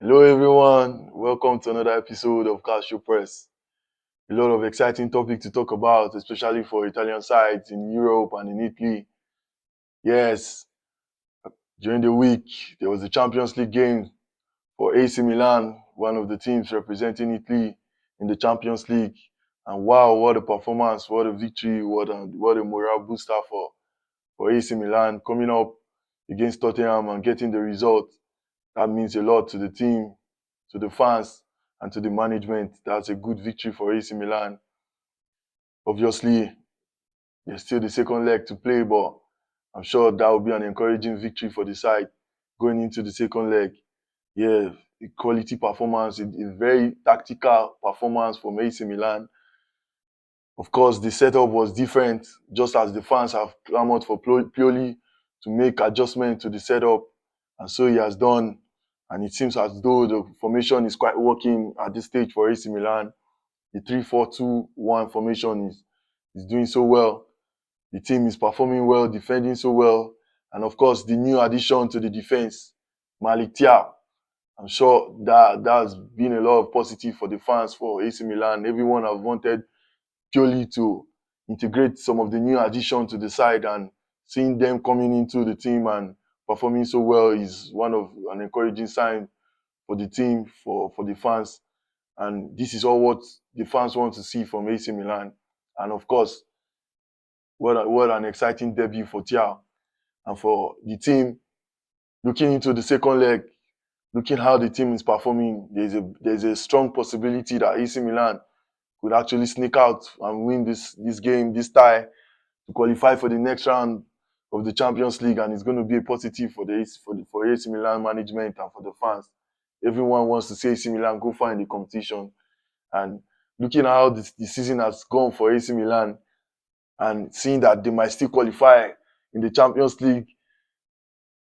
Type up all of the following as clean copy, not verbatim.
Hello, everyone. Welcome to another episode of Calcio Press. A lot of exciting topic to talk about, especially for Italian sides in Europe and in Italy. Yes, during the week, there was a Champions League game for AC Milan, one of the teams representing Italy in the Champions League. And wow, what a performance, what a victory, what a morale booster for AC Milan coming up against Tottenham and getting the result. That means a lot to the team, to the fans, and to the management. That's a good victory for AC Milan. Obviously, there's still the second leg to play, but I'm sure that will be an encouraging victory for the side going into the second leg. Yeah, a quality performance, a very tactical performance from AC Milan. Of course, the setup was different, just as the fans have clamored for Pioli to make adjustment to the setup, and so he has done. And it seems as though the formation is quite working at this stage for AC Milan. The 3-4-2-1 formation is doing so well. The team is performing well, defending so well, and of course, the new addition to the defense, Malik Thiaw. I'm sure that has been a lot of positive for the fans for AC Milan. Everyone have wanted Pioli to integrate some of the new additions to the side, and seeing them coming into the team and performing so well is one of an encouraging sign for the team, for the fans. And this is all what the fans want to see from AC Milan. And of course, what an exciting debut for Thiaw and for the team. Looking into the second leg, looking how the team is performing, there's a strong possibility that AC Milan could actually sneak out and win this game, this tie, to qualify for the next round of the Champions League, and it's going to be a positive for AC Milan management and for the fans. Everyone wants to see AC Milan go far in the competition, and looking at how the season has gone for AC Milan, and seeing that they might still qualify in the Champions League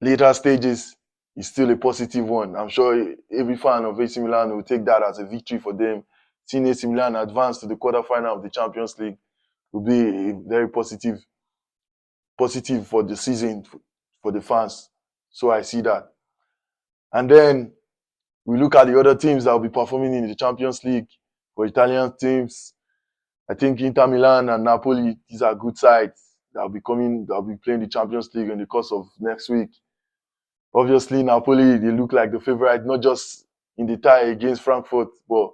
later stages is still a positive one. I'm sure every fan of AC Milan will take that as a victory for them. Seeing AC Milan advance to the quarterfinal of the Champions League will be a very positive for the season for the fans. So I see that. And then we look at the other teams that will be performing in the Champions League. For Italian teams, I think Inter Milan and Napoli, these are good sides that will be playing the Champions League in the course of next week. Obviously, Napoli, they look like the favorite, not just in the tie against Frankfurt, but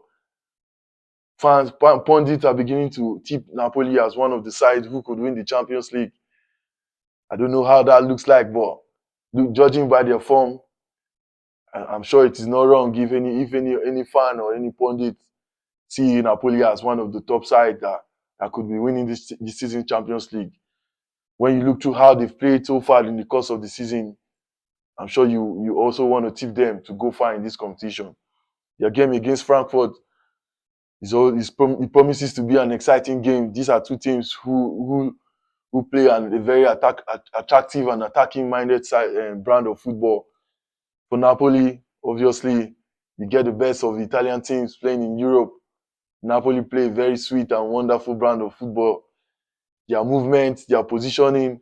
pundits are beginning to tip Napoli as one of the sides who could win the Champions League. I don't know how that looks like, but judging by their form, I'm sure it is not wrong if any fan or any pundit see Napoli as one of the top sides that could be winning this season Champions League. When you look through how they've played so far in the course of the season, I'm sure you also want to tip them to go far in this competition. Their game against Frankfurt it promises to be an exciting game. These are two teams who play a very attractive and attacking-minded brand of football. For Napoli, obviously, you get the best of the Italian teams playing in Europe. Napoli play a very sweet and wonderful brand of football. Their movement, their positioning,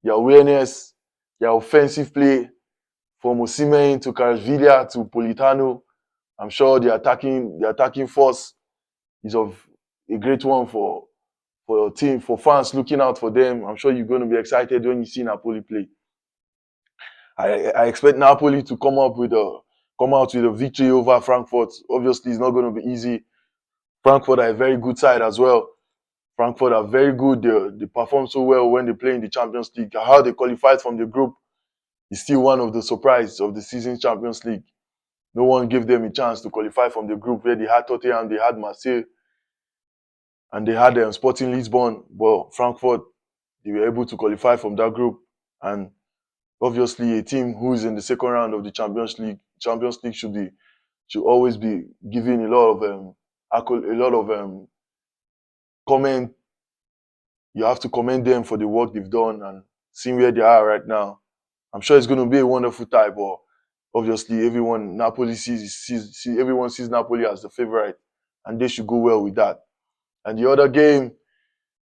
their awareness, their offensive play, from Osimhen to Kvaratskhelia to Politano, I'm sure the attacking force is of a great one for your team, for fans looking out for them. I'm sure you're going to be excited when you see Napoli play. I expect Napoli to come out with a victory over Frankfurt. Obviously, it's not going to be easy. Frankfurt are a very good side as well. Frankfurt are very good. They perform so well when they play in the Champions League. How they qualified from the group is still one of the surprises of the season Champions League. No one gave them a chance to qualify from the group where they had Tottenham, they had Marseille, and they had Sporting Lisbon. But Frankfurt, they were able to qualify from that group. And obviously, a team who is in the second round of the Champions League should always be given a lot of comment. You have to commend them for the work they've done and seeing where they are right now. I'm sure it's going to be a wonderful tie, but obviously everyone sees Napoli as the favorite, and they should go well with that. And the other game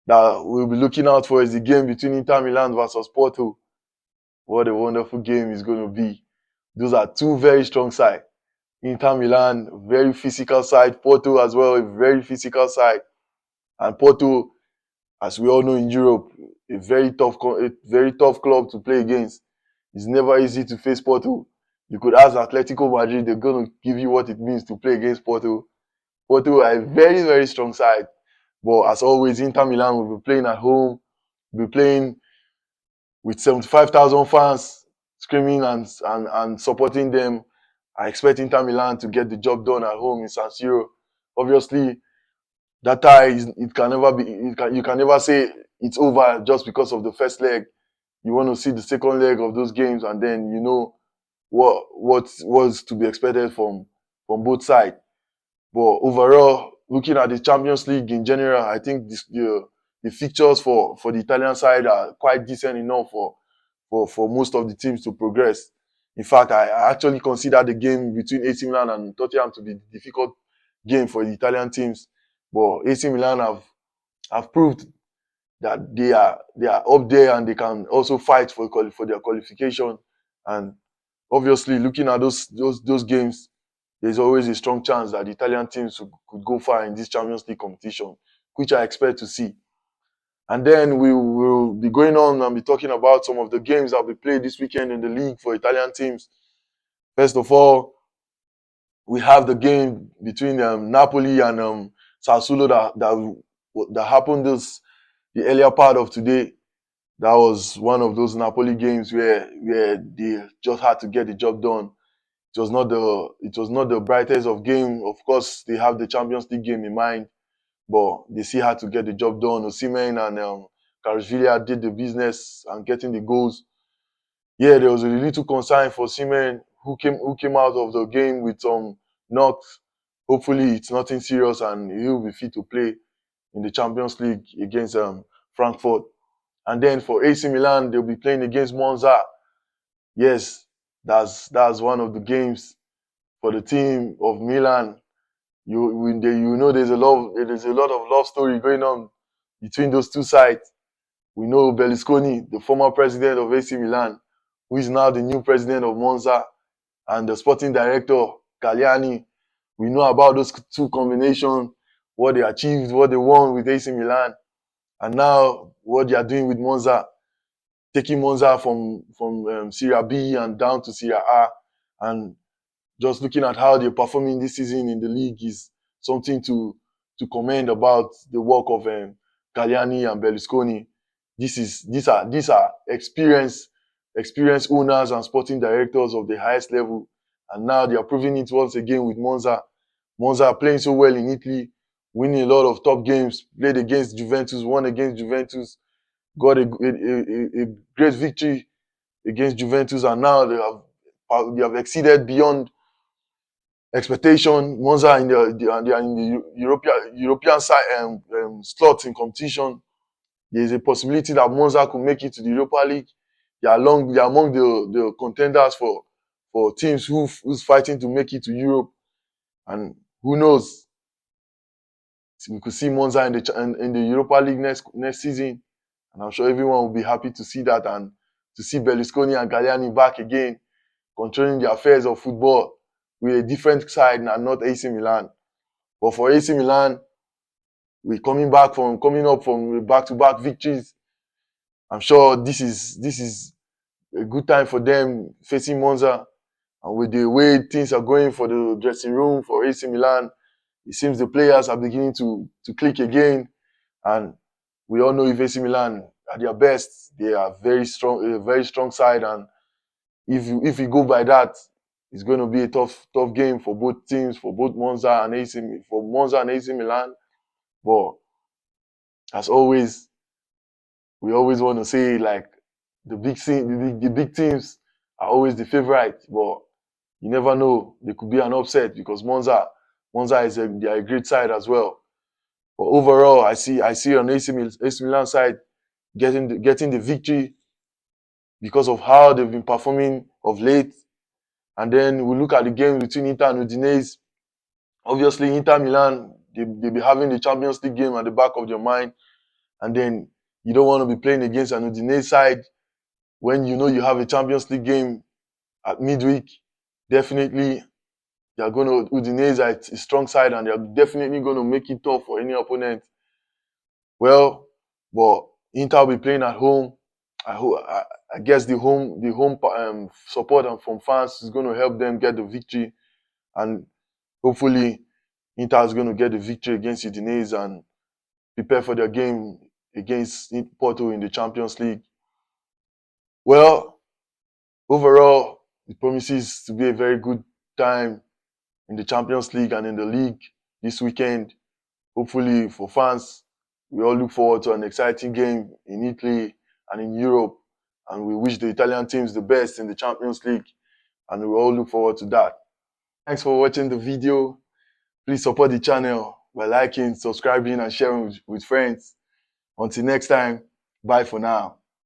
that we'll be looking out for is the game between Inter Milan versus Porto. What a wonderful game it's going to be. Those are two very strong sides. Inter Milan, very physical side. Porto as well, a very physical side. And Porto, as we all know in Europe, a very tough club to play against. It's never easy to face Porto. You could ask Atletico Madrid, they're going to give you what it means to play against Porto. Porto are a very, very strong side. But as always, Inter Milan will be playing at home, will be playing with 75,000 fans screaming and supporting them. I expect Inter Milan to get the job done at home in San Siro. Obviously, that tie is, it can never be you can never say it's over just because of the first leg. You want to see the second leg of those games, and then you know what was to be expected from both sides. But overall, looking at the Champions League in general, I think the fixtures for the Italian side are quite decent enough for most of the teams to progress. In fact, I actually consider the game between AC Milan and Tottenham to be the difficult game for the Italian teams. But AC Milan have proved that they are up there and they can also fight for their qualification. And obviously, looking at those games, there's always a strong chance that the Italian teams could go far in this Champions League competition, which I expect to see. And then we will be going on and be talking about some of the games that will be played this weekend in the league for Italian teams. First of all, we have the game between Napoli and Sassuolo that happened the earlier part of today. That was one of those Napoli games where they just had to get the job done. It was not the brightest of game. Of course, they have the Champions League game in mind, but they still had to get the job done. Osimhen and Kvaratskhelia did the business and getting the goals. Yeah, there was a little concern for Osimhen who came out of the game with some knocks. Hopefully, it's nothing serious and he will be fit to play in the Champions League against Frankfurt. And then for AC Milan, they'll be playing against Monza. Yes, that's one of the games for the team of Milan. You know there's a lot of love story going on between those two sides. We know Berlusconi, the former president of AC Milan, who is now the new president of Monza, and the sporting director Galliani. We know about those two combinations, what they achieved, what they won with AC Milan, and now what they are doing with Monza, taking Monza from Serie B and down to Serie A, and just looking at how they're performing this season in the league is something to commend about the work of Galliani and Berlusconi. These are experienced owners and sporting directors of the highest level, and now they are proving it once again with Monza. Monza are playing so well in Italy, winning a lot of top games. Played against Juventus, won against Juventus, got a great victory against Juventus, and now they have exceeded beyond expectation. Monza they are in the European side slot in competition. There is a possibility that Monza could make it to the Europa League. They are among the contenders for teams who's fighting to make it to Europe. And who knows? We could see Monza in the Europa League next season. And I'm sure everyone will be happy to see that and to see Berlusconi and Galliani back again, controlling the affairs of football with a different side and not AC Milan. But for AC Milan, we're coming up from back-to-back victories. I'm sure this is a good time for them facing Monza. And with the way things are going for the dressing room for AC Milan, it seems the players are beginning to click again. And we all know if AC Milan at their best, they are a very strong side. And if we go by that, it's going to be a tough game for both teams, for both Monza and AC Milan. But as always, we always want to say like the big teams are always the favorite, but you never know. There could be an upset because Monza they are a great side as well. But overall, I see on AC Milan side getting the victory because of how they've been performing of late. And then we look at the game between Inter and Udinese. Obviously, Inter Milan, they be having the Champions League game at the back of their mind. And then you don't want to be playing against an Udinese side when you know you have a Champions League game at midweek. Definitely, They are going to Udinese are a strong side, and they are definitely going to make it tough for any opponent. Well, but Inter will be playing at home. I guess the home support and from fans is going to help them get the victory, and hopefully Inter is going to get the victory against Udinese and prepare for their game against Porto in the Champions League. Well, overall, it promises to be a very good time in the Champions League and in the league this weekend. Hopefully, for fans, we all look forward to an exciting game in Italy and in Europe. And we wish the Italian teams the best in the Champions League. And we all look forward to that. Thanks for watching the video. Please support the channel by liking, subscribing, and sharing with friends. Until next time, bye for now.